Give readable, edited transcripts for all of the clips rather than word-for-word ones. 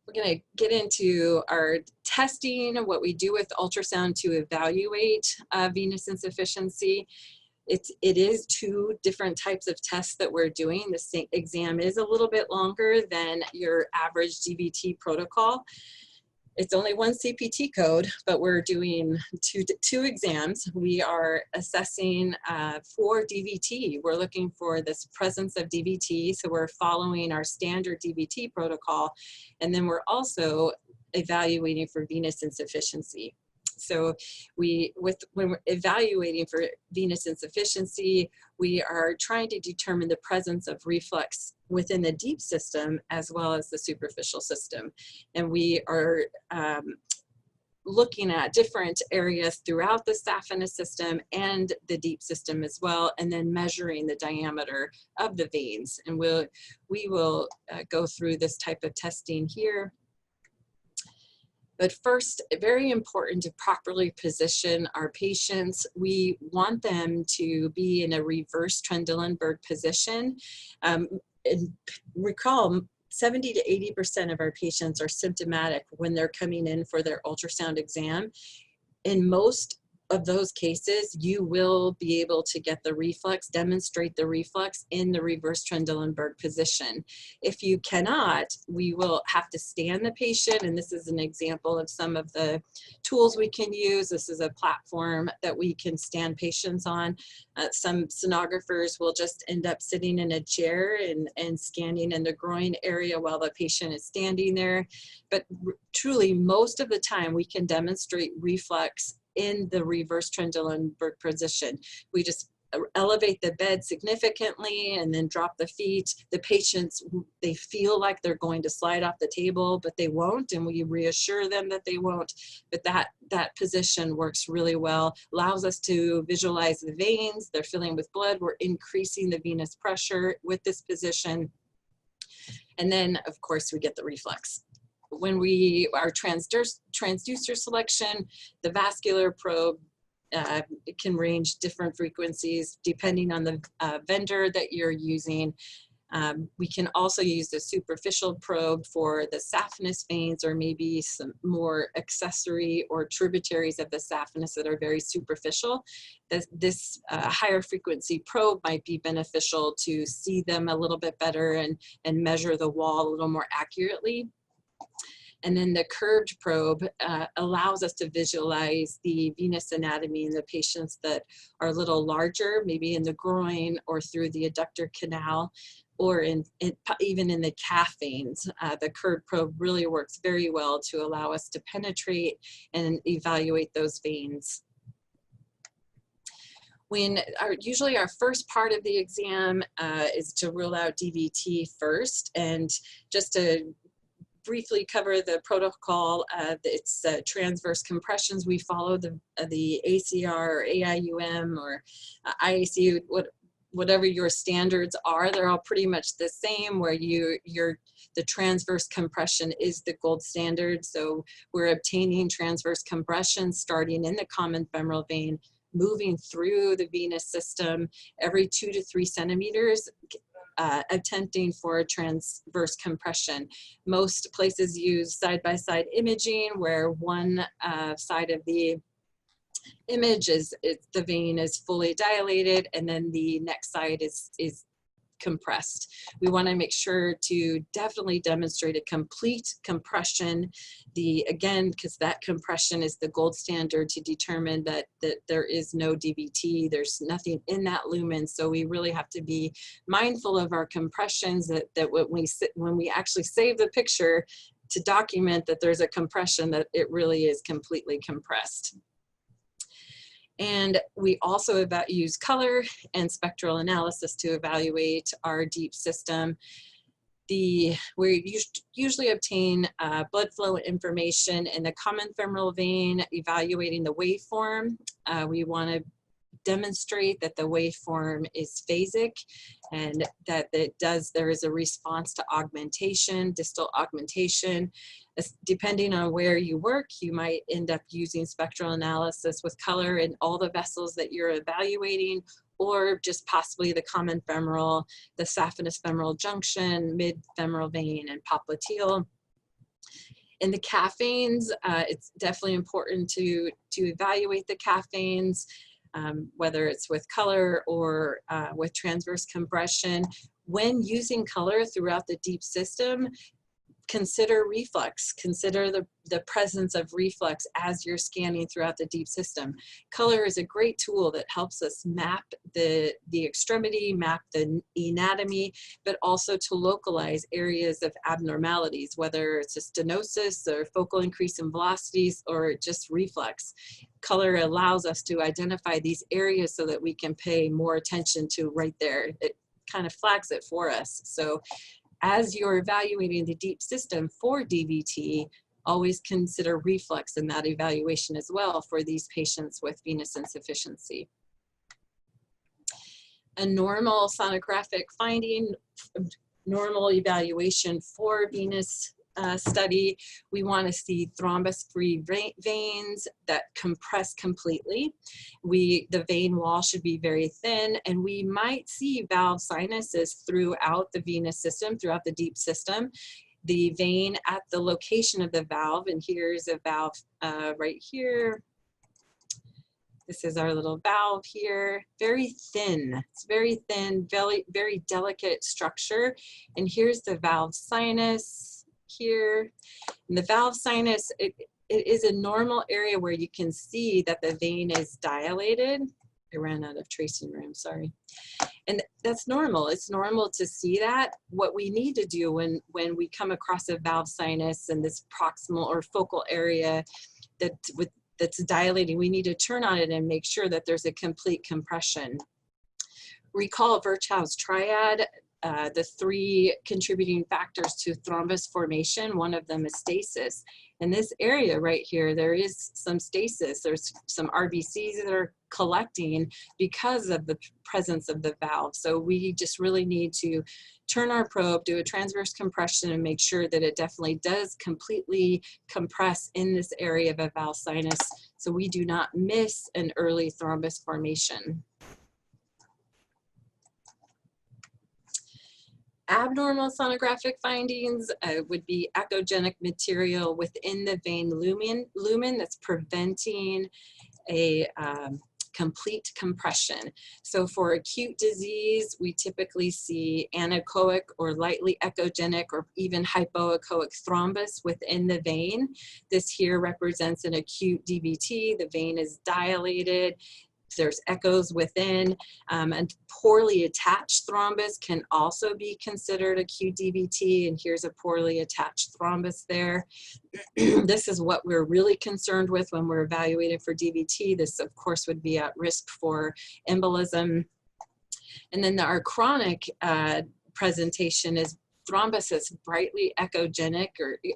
We're going to get into our testing, what we do with ultrasound to evaluate venous insufficiency. It is two different types of tests that we're doing. The same exam is a little bit longer than your average DVT protocol. It's only one CPT code, but we're doing two exams. We are assessing for DVT. We're looking for this presence of DVT, so we're following our standard DVT protocol, and then we're also evaluating for venous insufficiency. So when we're evaluating for venous insufficiency, we are trying to determine the presence of reflux within the deep system as well as the superficial system. And we are looking at different areas throughout the saphenous system and the deep system as well, and then measuring the diameter of the veins. And we will go through this type of testing here. But first, very important to properly position our patients. We want them to be in a reverse Trendelenburg position. And recall, 70 to 80% of our patients are symptomatic when they're coming in for their ultrasound exam. In most of those cases, you will be able to get the reflex, demonstrate the reflex in the reverse Trendelenburg position. If you cannot, we will have to stand the patient, and this is an example of some of the tools we can use. This is a platform that we can stand patients on. Some sonographers will just end up sitting in a chair and scanning in the groin area while the patient is standing there. But truly, most of the time, we can demonstrate reflex in the reverse Trendelenburg position. We just elevate the bed significantly and then drop the feet. The patients, they feel like they're going to slide off the table, but they won't, and we reassure them that they won't. But that position works really well, allows us to visualize the veins. They're filling with blood. We're increasing the venous pressure with this position. And then, of course, we get the reflex. When we are transducer selection, the vascular probe, it can range different frequencies depending on the vendor that you're using. We can also use the superficial probe for the saphenous veins, or maybe some more accessory or tributaries of the saphenous that are very superficial. This higher frequency probe might be beneficial to see them a little bit better and measure the wall a little more accurately. And then the curved probe allows us to visualize the venous anatomy in the patients that are a little larger, maybe in the groin or through the adductor canal, or even in the calf veins. The curved probe really works very well to allow us to penetrate and evaluate those veins. Usually our first part of the exam is to rule out DVT first, and just to briefly cover the protocol. It's transverse compressions. We follow the ACR or AIUM or IACU, whatever your standards are. They're all pretty much the same, where the transverse compression is the gold standard. So we're obtaining transverse compression starting in the common femoral vein, moving through the venous system every 2 to 3 centimeters, attempting for a transverse compression. Most places use side-by-side imaging, where one side of the image the vein is fully dilated, and then the next side is compressed. We want to make sure to definitely demonstrate a complete compression. Again, because that compression is the gold standard to determine that there is no DVT, there's nothing in that lumen. So we really have to be mindful of our compressions, that when we actually save the picture to document that there's a compression, that it really is completely compressed. And we also use color and spectral analysis to evaluate our deep system. We usually obtain blood flow information in the common femoral vein, evaluating the waveform. We want to demonstrate that the waveform is phasic, and that there is a response to augmentation, distal augmentation. Depending on where you work, you might end up using spectral analysis with color in all the vessels that you're evaluating, or just possibly the common femoral, the saphenous femoral junction, mid femoral vein, and popliteal. In the caffeines, it's definitely important to evaluate the caffeines, whether it's with color or with transverse compression. When using color throughout the deep system, consider reflux. Consider the presence of reflux as you're scanning throughout the deep system. Color is a great tool that helps us map the extremity, map the anatomy, but also to localize areas of abnormalities, whether it's a stenosis or focal increase in velocities or just reflux. Color allows us to identify these areas so that we can pay more attention to right there. It kind of flags it for us. So as you're evaluating the deep system for DVT, always consider reflux in that evaluation as well for these patients with venous insufficiency. A normal sonographic finding, normal evaluation for venous study, we want to see thrombus-free veins that compress completely. The vein wall should be very thin, and we might see valve sinuses throughout the venous system, throughout the deep system. The vein at the location of the valve, and here's a valve right here. This is our little valve here, very thin. It's very thin, very delicate structure. And here's the valve sinus here. And the valve sinus, it is a normal area where you can see that the vein is dilated. I ran out of tracing room, sorry. And that's normal. It's normal to see that. What we need to do when we come across a valve sinus and this proximal or focal area that's dilating, we need to turn on it and make sure that there's a complete compression. Recall Virchow's triad, the 3 contributing factors to thrombus formation. One of them is stasis. In this area right here, there is some stasis. There's some RBCs that are collecting because of the presence of the valve. So we just really need to turn our probe, do a transverse compression, and make sure that it definitely does completely compress in this area of a valve sinus so we do not miss an early thrombus formation. Abnormal sonographic findings would be echogenic material within the vein lumen that's preventing a complete compression. So for acute disease, we typically see anechoic or lightly echogenic or even hypoechoic thrombus within the vein. This here represents an acute DVT. The vein is dilated. There's echoes within, and poorly attached thrombus can also be considered acute DVT, and here's a poorly attached thrombus there. This is what we're really concerned with when we're evaluating for DVT. This, of course, would be at risk for embolism. And then our chronic presentation is thrombus is brightly echogenic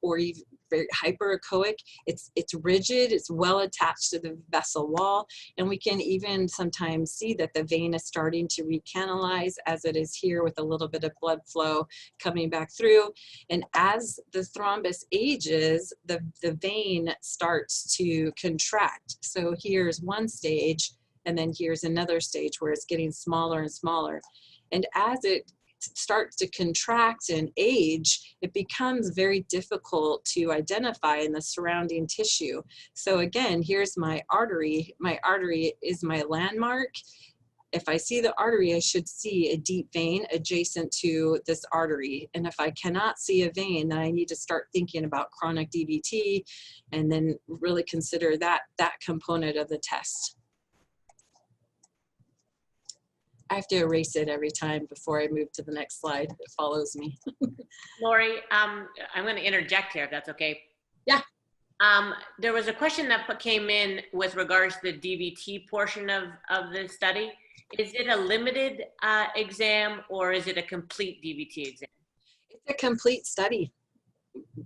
or even very hyperechoic. It's rigid, it's well attached to the vessel wall, and we can even sometimes see that the vein is starting to recanalize as it is here with a little bit of blood flow coming back through. And as the thrombus ages, the vein starts to contract. So here's one stage, and then here's another stage where it's getting smaller and smaller. And as it starts to contract and age, it becomes very difficult to identify in the surrounding tissue. So again, here's my artery. My artery is my landmark. If I see the artery, I should see a deep vein adjacent to this artery. And if I cannot see a vein, then I need to start thinking about chronic DVT and then really consider that component of the test. I have to erase it every time before I move to the next slide. It follows me. Lori, I'm going to interject here, if that's okay. Yeah. There was a question that came in with regards to the DVT portion of the study. Is it a limited exam or is it a complete DVT exam? It's a complete study.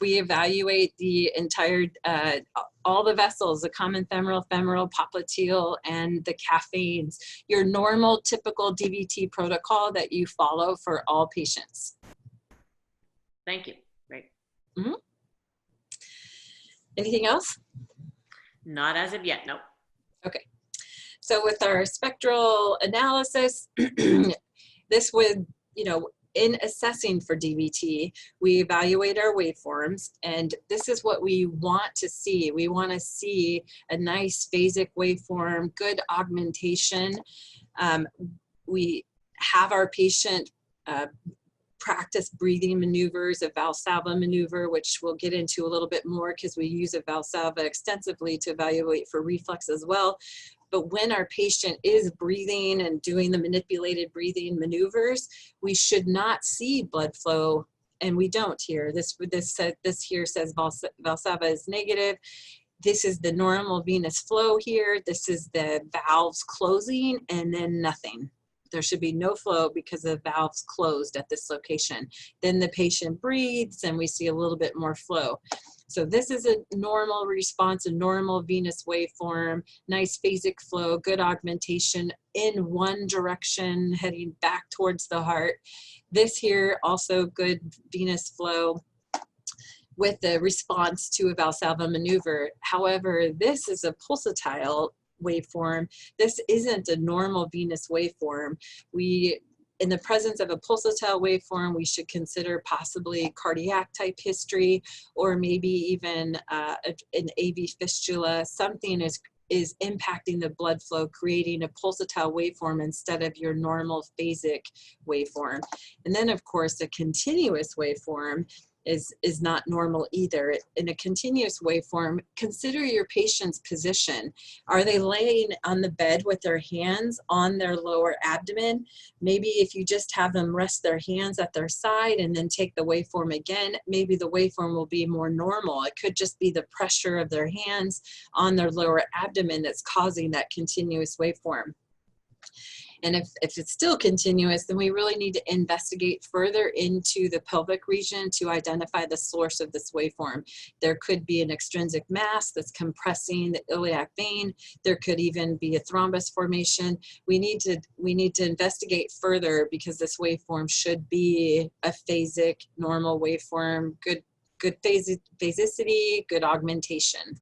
We evaluate the entire, all the vessels, the common femoral, popliteal, and the caffeines, your normal typical DVT protocol that you follow for all patients. Thank you. Great. Mm-hmm. Anything else? Not as of yet, no. Okay. So with our spectral analysis, this would, in assessing for DVT, we evaluate our waveforms, and this is what we want to see. We want to see a nice phasic waveform, good augmentation. We have our patient practice breathing maneuvers, a Valsalva maneuver, which we'll get into a little bit more because we use a Valsalva extensively to evaluate for reflux as well. But when our patient is breathing and doing the manipulated breathing maneuvers, we should not see blood flow, and we don't here. This here says Valsalva is negative. This is the normal venous flow here. This is the valves closing, and then nothing. There should be no flow because the valves closed at this location. Then the patient breathes and we see a little bit more flow. So this is a normal response, a normal venous waveform, nice phasic flow, good augmentation in one direction, heading back towards the heart. This here, also good venous flow with the response to a Valsalva maneuver. However, this is a pulsatile waveform. This isn't a normal venous waveform. In the presence of a pulsatile waveform, we should consider possibly cardiac type history, or maybe even an AV fistula. Something is impacting the blood flow, creating a pulsatile waveform instead of your normal phasic waveform. And then of course, a continuous waveform is not normal either. In a continuous waveform, consider your patient's position. Are they laying on the bed with their hands on their lower abdomen? Maybe if you just have them rest their hands at their side and then take the waveform again, maybe the waveform will be more normal. It could just be the pressure of their hands on their lower abdomen that's causing that continuous waveform. And if it's still continuous, then we really need to investigate further into the pelvic region to identify the source of this waveform. There could be an extrinsic mass that's compressing the iliac vein. There could even be a thrombus formation. We need to investigate further because this waveform should be a phasic, normal waveform, good phasicity, good augmentation.